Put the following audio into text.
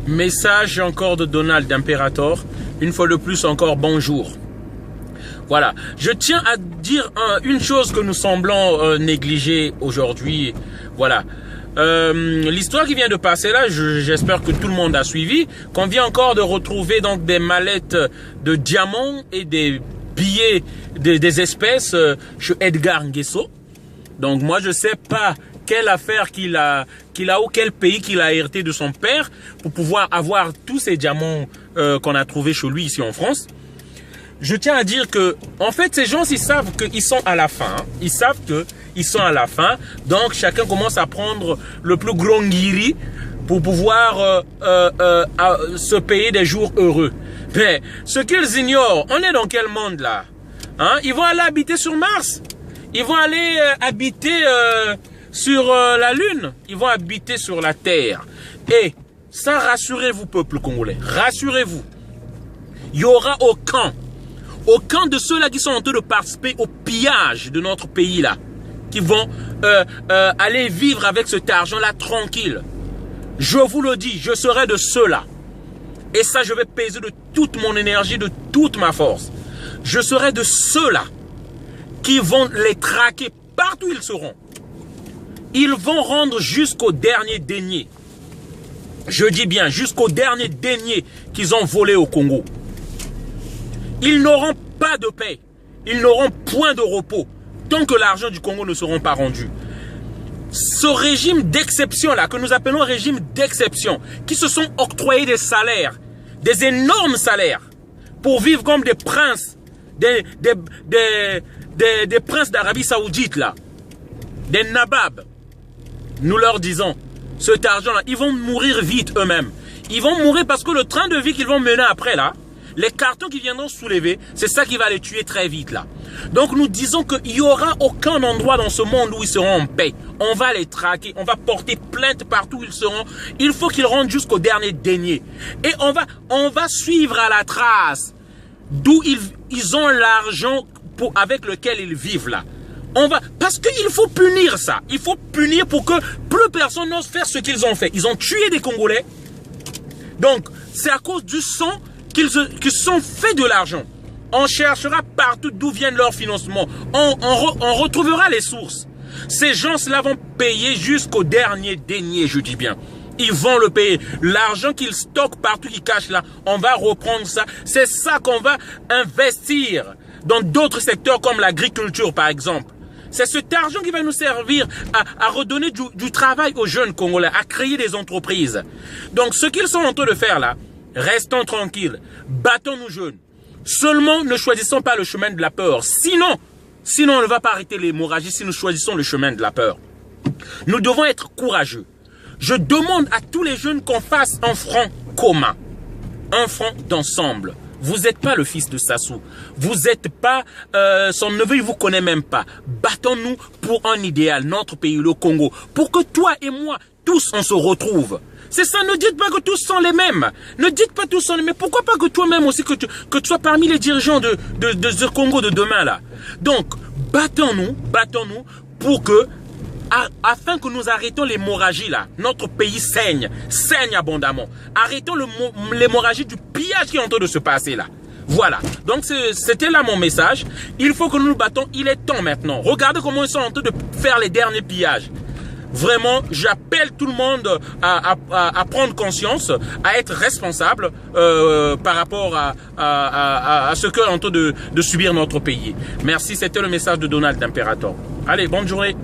Message encore de Donald Imperator. Une fois de plus encore, bonjour. Voilà. Je tiens à dire une chose que nous semblons négliger aujourd'hui. Voilà. L'histoire qui vient de passer là, j'espère que tout le monde a suivi, qu'on vient encore de retrouver donc des mallettes de diamants et des billets des espèces chez Edgar Nguesso. Donc moi je sais pas quelle affaire qu'il a ou quel pays qu'il a hérité de son père pour pouvoir avoir tous ces diamants qu'on a trouvés chez lui ici en France. Je tiens à dire que, en fait, ces gens, ils savent qu'ils sont à la fin. Hein. Ils savent qu'ils sont à la fin. Donc, chacun commence à prendre le plus gros guiri pour pouvoir se payer des jours heureux. Mais, ce qu'ils ignorent, on est dans quel monde là? Hein? Ils vont aller habiter sur Mars. Ils vont aller habiter sur la Lune. Ils vont habiter sur la Terre. Et ça, rassurez-vous, peuple congolais. Rassurez-vous. Il n'y aura aucun de ceux-là qui sont en train de participer au pillage de notre pays là, qui vont aller vivre avec cet argent-là tranquille. Je vous le dis, je serai de ceux-là. Et ça, je vais peser de toute mon énergie, de toute ma force. Je serai de ceux-là qui vont les traquer partout où ils seront. Ils vont rendre jusqu'au dernier denier. Je dis bien, jusqu'au dernier denier qu'ils ont volé au Congo. Ils n'auront pas de paix. Ils n'auront point de repos tant que l'argent du Congo ne sera pas rendu. Ce régime d'exception là, que nous appelons régime d'exception, qui se sont octroyés des salaires, des énormes salaires, pour vivre comme des princes, des princes d'Arabie Saoudite là, des nababs. Nous leur disons, cet argent là, ils vont mourir vite eux-mêmes. Ils vont mourir parce que le train de vie qu'ils vont mener après là, les cartons qui viendront soulever, c'est ça qui va les tuer très vite là. Donc nous disons qu'il n'y aura aucun endroit dans ce monde où ils seront en paix. On va les traquer, on va porter plainte partout où ils seront. Il faut qu'ils rentrent jusqu'au dernier denier. Et on va suivre à la trace d'où ils ont l'argent avec lequel ils vivent là. Parce qu'il faut punir ça. Il faut punir pour que plus personne n'ose faire ce qu'ils ont fait. Ils ont tué des Congolais. Donc c'est à cause du sang qu'ils sont faits de l'argent. On cherchera partout d'où viennent leurs financements. On retrouvera les sources. Ces gens-là vont payer jusqu'au dernier denier, je dis bien. Ils vont le payer. L'argent qu'ils stockent partout, qu'ils cachent là, on va reprendre ça. C'est ça qu'on va investir dans d'autres secteurs comme l'agriculture, par exemple. C'est cet argent qui va nous servir à redonner du travail aux jeunes Congolais, à créer des entreprises. Donc, ce qu'ils sont en train de faire là, restons tranquilles, battons-nous jeunes. Seulement, ne choisissons pas le chemin de la peur. Sinon, on ne va pas arrêter l'hémorragie si nous choisissons le chemin de la peur. Nous devons être courageux. Je demande à tous les jeunes qu'on fasse un front commun, un front d'ensemble. Vous n'êtes pas le fils de Sassou. Vous n'êtes pas son neveu, il ne vous connaît même pas. Battons-nous pour un idéal, notre pays, le Congo, pour que toi et moi, tous, on se retrouve. C'est ça, ne dites pas que tous sont les mêmes. Ne dites pas tous sont les mêmes. Pourquoi pas que toi-même aussi, que tu sois parmi les dirigeants de ce Congo de demain là. Donc, battons-nous pour que, afin que nous arrêtons l'hémorragie là. Notre pays saigne abondamment. Arrêtons l'hémorragie du pillage qui est en train de se passer là. Voilà. Donc, c'était là mon message. Il faut que nous nous battons. Il est temps maintenant. Regardez comment ils sont en train de faire les derniers pillages. Vraiment, j'appelle tout le monde à prendre conscience, à être responsable par rapport à ce qu'est en train de subir notre pays. Merci, c'était le message de Donald Imperator. Allez, bonne journée.